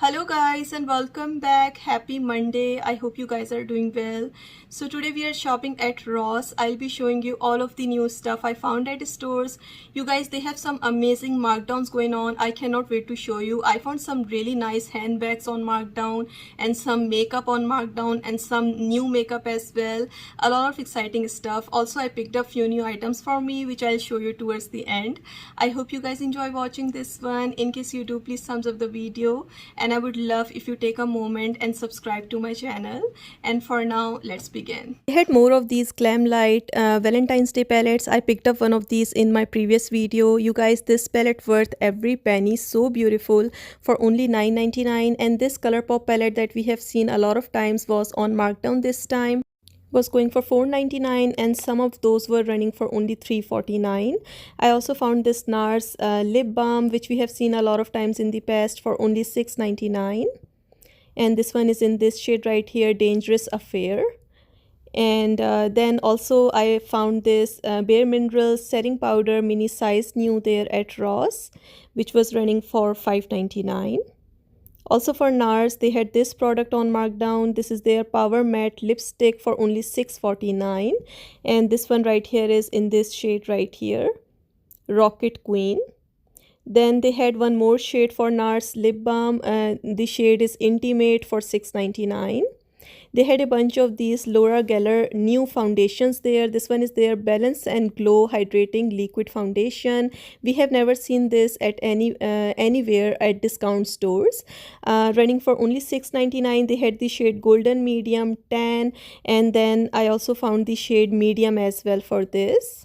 Hello guys and welcome back. Happy Monday. I hope you guys are doing well. So today we are shopping at Ross. I'll be showing you all of the new stuff I found at stores. You guys, they have some amazing markdowns going on. I cannot wait to show you. I found some really nice handbags on markdown and some makeup on markdown and some new makeup as well. A lot of exciting stuff. Also, I picked up few new items for me which I'll show you towards the end. I hope you guys enjoy watching this one. In case you do, please thumbs up the video. And I would love if you take a moment and subscribe to my channel. And for now, let's begin. I had more of these Glamlite Valentine's Day palettes. I picked up one of these in my previous video. You guys, this palette worth every penny. So beautiful for only $9.99. And this ColourPop palette that we have seen a lot of times was on markdown this time. Was going for $4.99 and some of those were running for only $3.49. I also found this Nars lip balm which we have seen a lot of times in the past for only $6.99, and this one is in this shade right here, Dangerous Affair. And then also I found this Bare Minerals setting powder mini size new there at Ross, which was running for $5.99. Also for Nars, they had this product on markdown. This is their Power Matte Lipstick for only $6.49. And this one right here is in this shade right here, Rocket Queen. Then they had one more shade for Nars Lip Balm. The shade is Intimate for $6.99. They had a bunch of these Laura Geller new foundations there. This one is their Balance and Glow Hydrating Liquid Foundation. We have never seen this at anywhere at discount stores. Running for only $6.99. They had the shade Golden Medium Tan, and then I also found the shade Medium as well for this.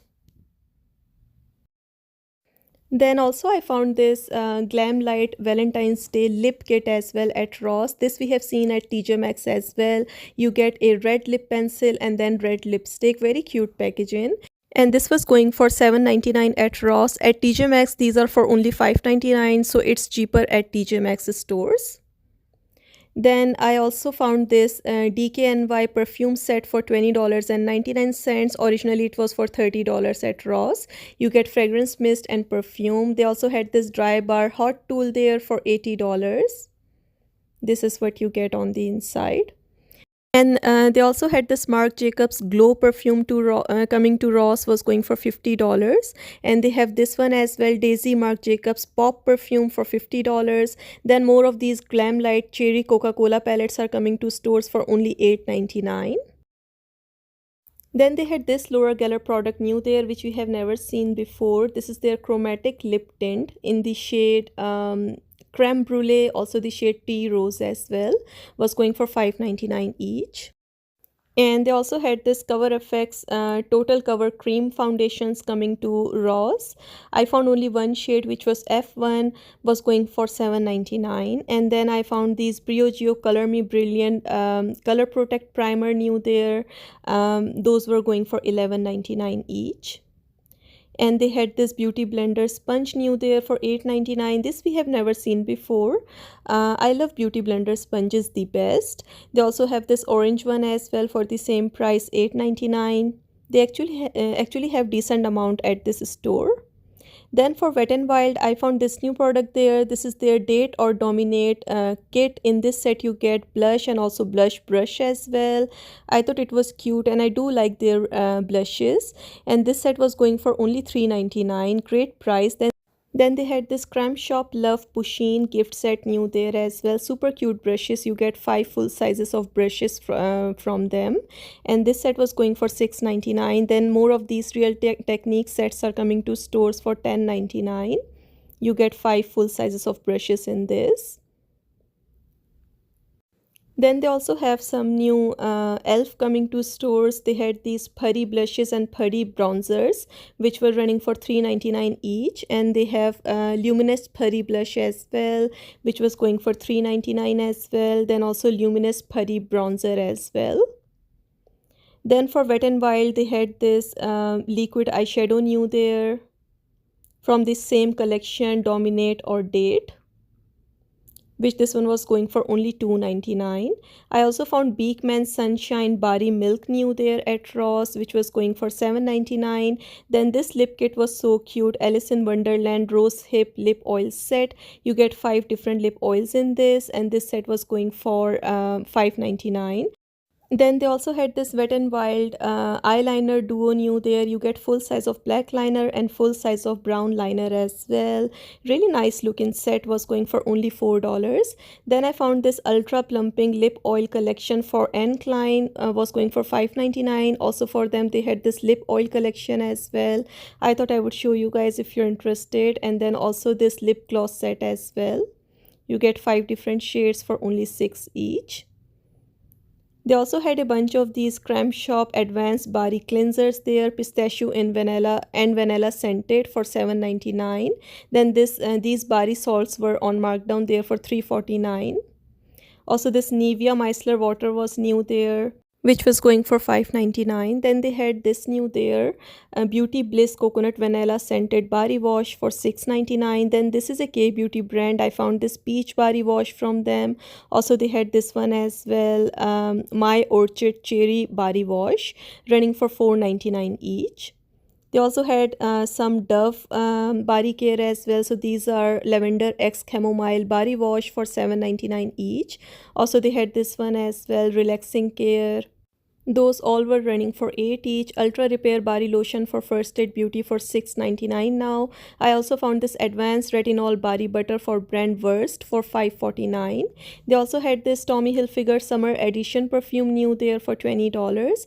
Then also I found this Glamlite Valentine's Day lip kit as well at Ross. This we have seen at TJ Maxx as well. You get a red lip pencil and then red lipstick. Very cute packaging. And this was going for $7.99 at Ross. At TJ Maxx these are for only $5.99, so it's cheaper at TJ Maxx stores. Then I also found this DKNY perfume set for $20.99. Originally it was for $30 at Ross. You get fragrance mist and perfume. They also had this dry bar hot tool there for $80. This is what you get on the inside. And they also had this Marc Jacobs Glow perfume coming to Ross, was going for $50. And they have this one as well, Daisy Marc Jacobs Pop perfume for $50. Then more of these Glamlite Cherry Coca-Cola palettes are coming to stores for only $8.99. Then they had this Laura Geller product new there which we have never seen before. This is their chromatic lip tint in the shade Creme Brulee, also the shade Tea Rose as well, was going for $5.99 each. And they also had this Cover FX Total Cover Cream foundations coming to Ross. I found only one shade which was F1, was going for $7.99. And then I found these Briogeo Color Me Brilliant Color Protect Primer new there. Those were going for $11.99 each. And they had this Beauty Blender sponge new there for $8.99. This we have never seen before. I love Beauty Blender sponges the best. They also have this orange one as well for the same price, $8.99. They actually have decent amount at this store. Then for Wet n Wild, I found this new product there. This is their Date or Dominate kit. In this set you get blush and also blush brush as well. I thought it was cute and I do like their blushes. And this set was going for only $3.99. Great price. Then they had this Creme Shop Love Pusheen gift set new there as well. Super cute brushes. You get 5 full sizes of brushes from them. And this set was going for $6.99. Then more of these Real Technique sets are coming to stores for $10.99. You get 5 full sizes of brushes in this. Then they also have some new e.l.f. coming to stores. They had these putty blushes and putty bronzers which were running for $3.99 each. And they have luminous putty blush as well which was going for $3.99 as well. Then also luminous putty bronzer as well. Then for Wet n Wild they had this liquid eyeshadow new there from the same collection, Dominate or Date. which this one was going for only $2.99. I also found Beekman Sunshine Bari Milk New there at Ross, which was going for $7.99. Then this lip kit was so cute, Alice in Wonderland Rose Hip Lip Oil Set. You get 5 different lip oils in this, and this set was going for $5.99. Then they also had this Wet n Wild eyeliner duo new there. You get full size of black liner and full size of brown liner as well. Really nice looking set, was going for only $4. Then I found this ultra plumping lip oil collection for Anne Klein, was going for $5.99. Also for them they had this lip oil collection as well. I thought I would show you guys if you're interested. And then also this lip gloss set as well. You get 5 different shades for only $6 each. They also had a bunch of these Creme Shop Advanced Body Cleansers there, pistachio and vanilla scented for $7.99. Then these body salts were on markdown there for $3.49. Also this Nivea Micellar Water was new there, which was going for $5.99. Then they had this new there, Beauty Bliss Coconut Vanilla Scented Body Wash for $6.99. Then this is a K-Beauty brand. I found this Peach Body Wash from them. Also they had this one as well, My Orchard Cherry Body Wash, running for $4.99 each. They also had some Dove body care as well. So these are Lavender X Chamomile Body Wash for $7.99 each. Also they had this one as well, Relaxing Care. Those all were running for $8 each. Ultra Repair Body Lotion for First Aid Beauty for $6.99 now. I also found this Advanced Retinol Body Butter for brand Wurst for $5.49. They also had this Tommy Hilfiger Summer Edition perfume new there for $20.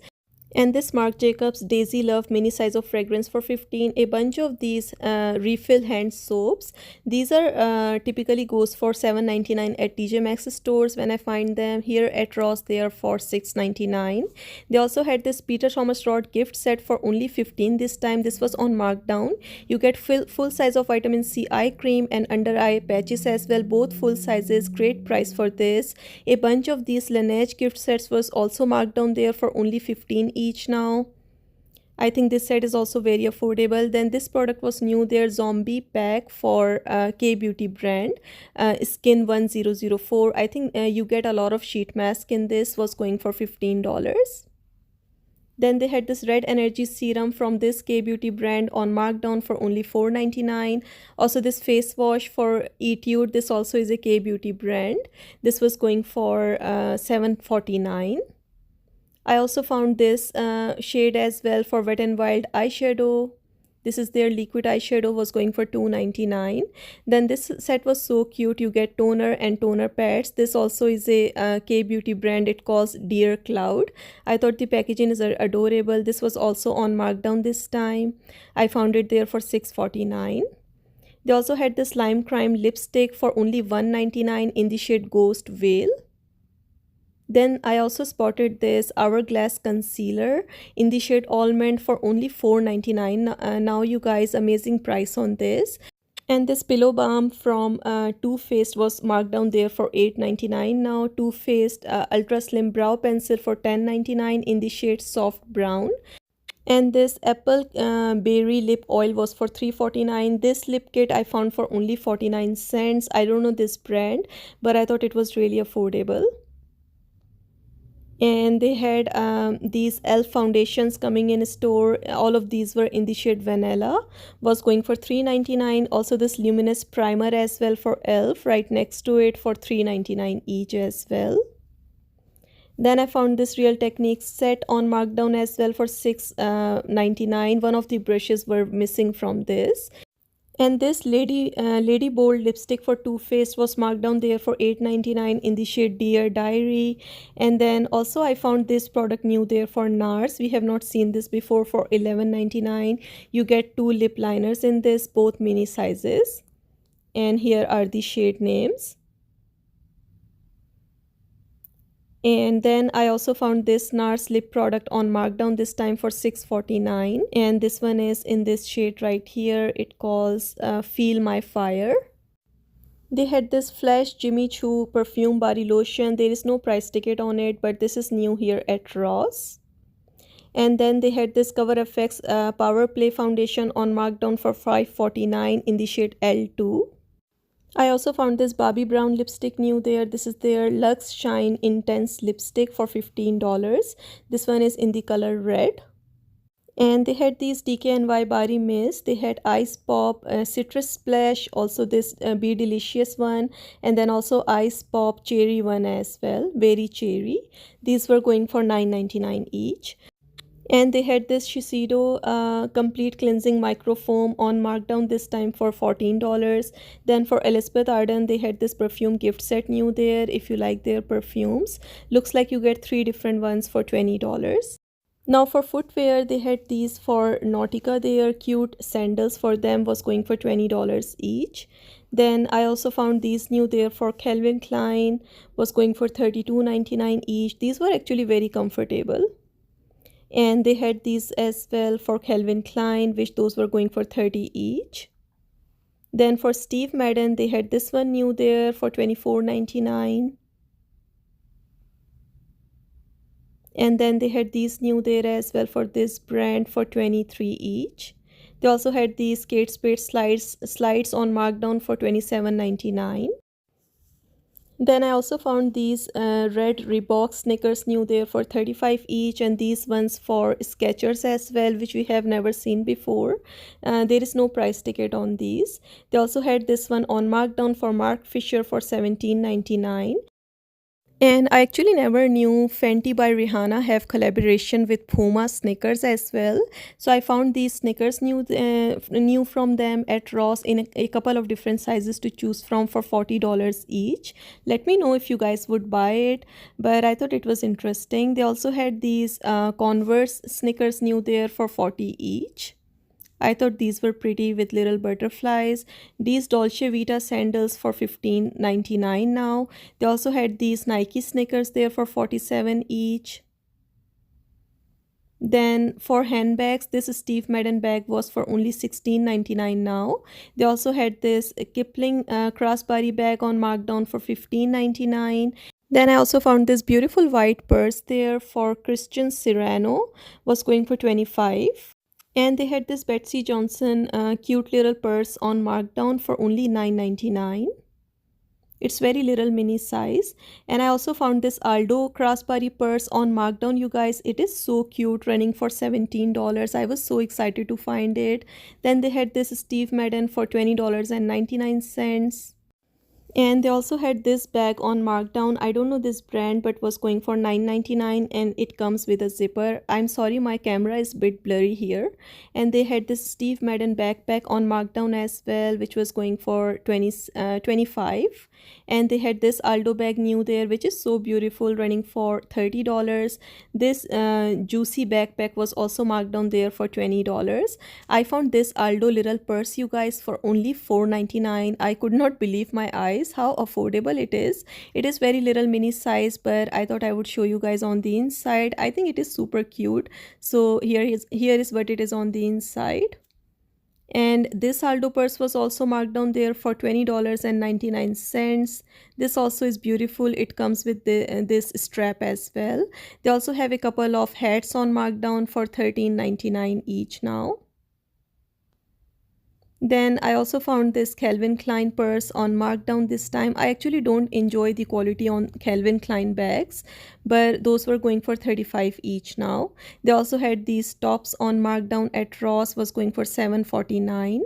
And this Marc Jacobs Daisy Love mini size of fragrance for $15. A bunch of these refill hand soaps. These are typically goes for $7.99 at TJ Maxx stores when I find them. Here at Ross they are for $6.99. They also had this Peter Thomas Roth gift set for only $15 this time. This was on markdown. You get full size of vitamin C eye cream and under eye patches as well, both full sizes. Great price for this. A bunch of these Laneige gift sets was also marked down there for only $15 each now. I think this set is also very affordable. Then this product was new there, Zombie Pack for K-Beauty brand, Skin 1004. I think you get a lot of sheet mask in this, was going for $15. Then they had this Red Energy Serum from this K-Beauty brand on markdown for only $4.99. Also this face wash for Etude, this also is a K-Beauty brand. This was going for $7.49. I also found this shade as well for Wet n Wild eyeshadow. This is their liquid eyeshadow, was going for $2.99. Then this set was so cute. You get toner and toner pads. This also is a K-Beauty brand. It calls Dear Cloud. I thought the packaging is adorable. This was also on markdown this time. I found it there for $6.49. They also had this Lime Crime lipstick for only $1.99 in the shade Ghost Veil. Then I also spotted this Hourglass concealer in the shade Almond for only $4.99. Now you guys, amazing price on this. And this Pillow Balm from Too Faced was marked down there for $8.99 now. Too Faced Ultra Slim Brow Pencil for $10.99 in the shade Soft Brown. And this Apple Berry Lip Oil was for $3.49. This lip kit I found for only 49 cents. I don't know this brand, but I thought it was really affordable. And they had these elf foundations coming in store. All of these were in the shade Vanilla, was going for $3.99. Also this luminous primer as well for elf right next to it for $3.99 each as well. Then I found this Real Techniques set on markdown as well for $6.99. One of the brushes were missing from this. And this Lady Bold lipstick for Too Faced was marked down there for $8.99 in the shade Dear Diary. And then also I found this product new there for Nars. We have not seen this before, for $11.99. You get 2 lip liners in this, both mini sizes. And here are the shade names. And then I also found this Nars lip product on markdown this time for $6.49. And this one is in this shade right here. It calls Feel My Fire. They had this Flash Jimmy Choo perfume body lotion. There is no price ticket on it, but this is new here at Ross. And then they had this Cover FX Power Play foundation on markdown for $5.49 in the shade L2. I also found this Bobbi Brown lipstick new there. This is their Luxe Shine Intense lipstick for $15. This one is in the color red. And they had these DKNY Bari Mist. They had Ice Pop, Citrus Splash, also this Be Delicious one, and then also Ice Pop Cherry one as well, Berry Cherry. These were going for $9.99 each. And they had this Shiseido complete cleansing microfoam on markdown this time for $14. Then for Elizabeth Arden, they had this perfume gift set new there. If you like their perfumes, looks like you get 3 different ones for $20. Now for footwear, they had these for Nautica. Their cute sandals for them was going for $20 each. Then I also found these new there for Calvin Klein, was going for $32.99 each. These were actually very comfortable. And they had these as well for Calvin Klein, which those were going for 30 each. Then for Steve Madden, they had this one new there for $24.99. And then they had these new there as well for this brand for $23 each. They also had these Kate Spade slides on markdown for $27.99. Then I also found these red Reebok sneakers new there for $35 each, and these ones for Skechers as well, which we have never seen before. There is no price ticket on these. They also had this one on markdown for Marc Fisher for $17.99. And I actually never knew Fenty by Rihanna have collaboration with Puma sneakers as well. So I found these sneakers new from them at Ross in a couple of different sizes to choose from for $40 each. Let me know if you guys would buy it, but I thought it was interesting. They also had these Converse sneakers new there for $40 each. I thought these were pretty with little butterflies. These Dolce Vita sandals for $15.99 now. They also had these Nike sneakers there for $47 each. Then for handbags, this Steve Madden bag was for only $16.99 now. They also had this Kipling crossbody bag on markdown for $15.99. Then I also found this beautiful white purse there for Christian Siriano, was going for $25. And they had this Betsy Johnson cute little purse on markdown for only $9.99. It's very little mini size. And I also found this Aldo crossbody purse on markdown, you guys. It is so cute, running for $17. I was so excited to find it. Then they had this Steve Madden for $20.99. And they also had this bag on markdown. I don't know this brand, but was going for $9.99, and it comes with a zipper. I'm sorry, my camera is a bit blurry here. And they had this Steve Madden backpack on markdown as well, which was going for $25. And they had this Aldo bag new there, which is so beautiful, running for $30. This juicy backpack was also marked down there for $20. I found this Aldo little purse, you guys, for only $4.99. I could not believe my eyes how affordable it is. It is very little mini size, but I thought I would show you guys on the inside. I think it is super cute. So here is what it is on the inside. And this Aldo purse was also marked down there for $20.99. This also is beautiful. It comes with this strap as well. They also have a couple of hats on markdown for $13.99 each now. Then I also found this Calvin Klein purse on markdown this time. I actually don't enjoy the quality on Calvin Klein bags, but those were going for $35 each now. They also had these tops on markdown at Ross, was going for $7.49.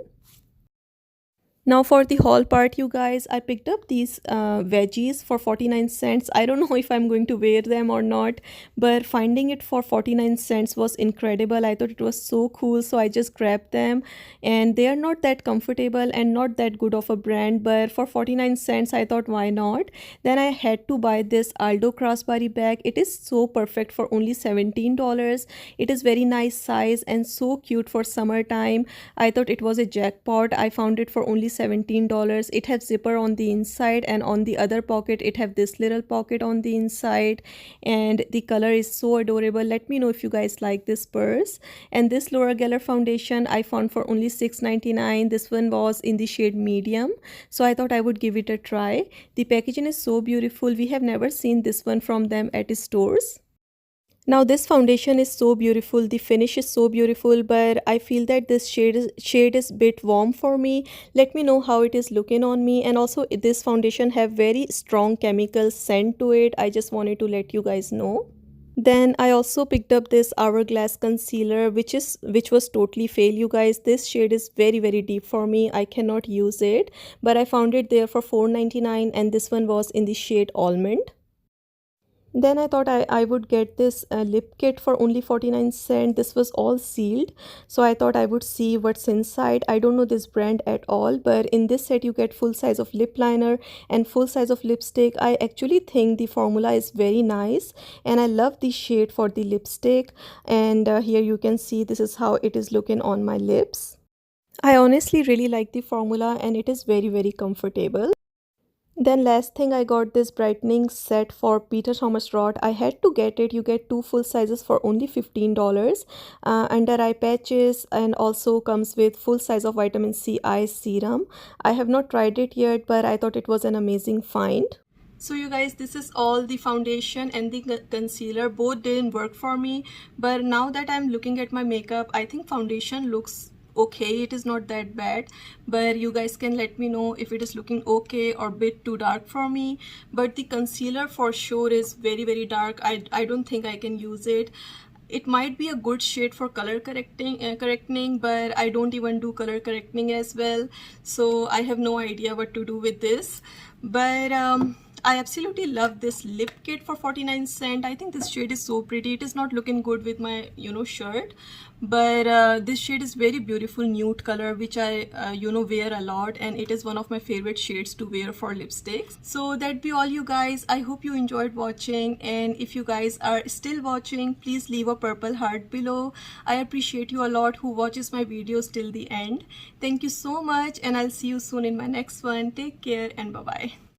Now for the haul part, you guys, I picked up these veggies for 49 cents. I don't know if I'm going to wear them or not, but finding it for 49 cents was incredible. I thought it was so cool, so I just grabbed them, and they are not that comfortable and not that good of a brand, but for 49 cents I thought why not. Then I had to buy this Aldo crossbody bag. It is so perfect for only $17. It is very nice size and so cute for summertime. I thought it was a jackpot. I found it for only $17. It has zipper on the inside, and on the other pocket it have this little pocket on the inside, and the color is so adorable. Let me know if you guys like this purse. And this Laura Geller foundation I found for only $6.99. This one was in the shade medium, so I thought I would give it a try. The packaging is so beautiful. We have never seen this one from them at stores. Now this foundation is so beautiful, the finish is so beautiful, but I feel that this shade is bit warm for me. Let me know how it is looking on me. And also this foundation have very strong chemical scent to it. I just wanted to let you guys know. Then I also picked up this hourglass concealer, which was totally fail, you guys. This shade is very deep for me. I cannot use it, but I found it there for 4.99 and this one was in the shade almond. Then I thought I would get this lip kit for only 49 cents. This was all sealed. So I thought I would see what's inside. I don't know this brand at all, but in this set you get full size of lip liner and full size of lipstick. I actually think the formula is very nice and I love the shade for the lipstick. And here you can see this is how it is looking on my lips. I honestly really like the formula and it is very comfortable. Then last thing, I got this brightening set for Peter Thomas Roth. I had to get it. You get two full sizes for only $15. Under eye patches and also comes with full size of vitamin C eye serum. I have not tried it yet, but I thought it was an amazing find. So you guys, this is all the foundation and the concealer. Both didn't work for me, but now that I'm looking at my makeup, I think foundation looks okay. It is not that bad, but you guys can let me know if it is looking okay or bit too dark for me. But the concealer for sure is very dark. I don't think I can use it. It might be a good shade for color correcting, but I don't even do color correcting as well, so I have no idea what to do with this. But I absolutely love this lip kit for 49 cents. I think this shade is so pretty. It is not looking good with my shirt, but this shade is very beautiful nude color, which I wear a lot, and it is one of my favorite shades to wear for lipsticks. So that be all, you guys. I hope you enjoyed watching, and if you guys are still watching, please leave a purple heart below. I appreciate you a lot who watches my videos till the end. Thank you so much, and I'll see you soon in my next one. Take care and bye bye.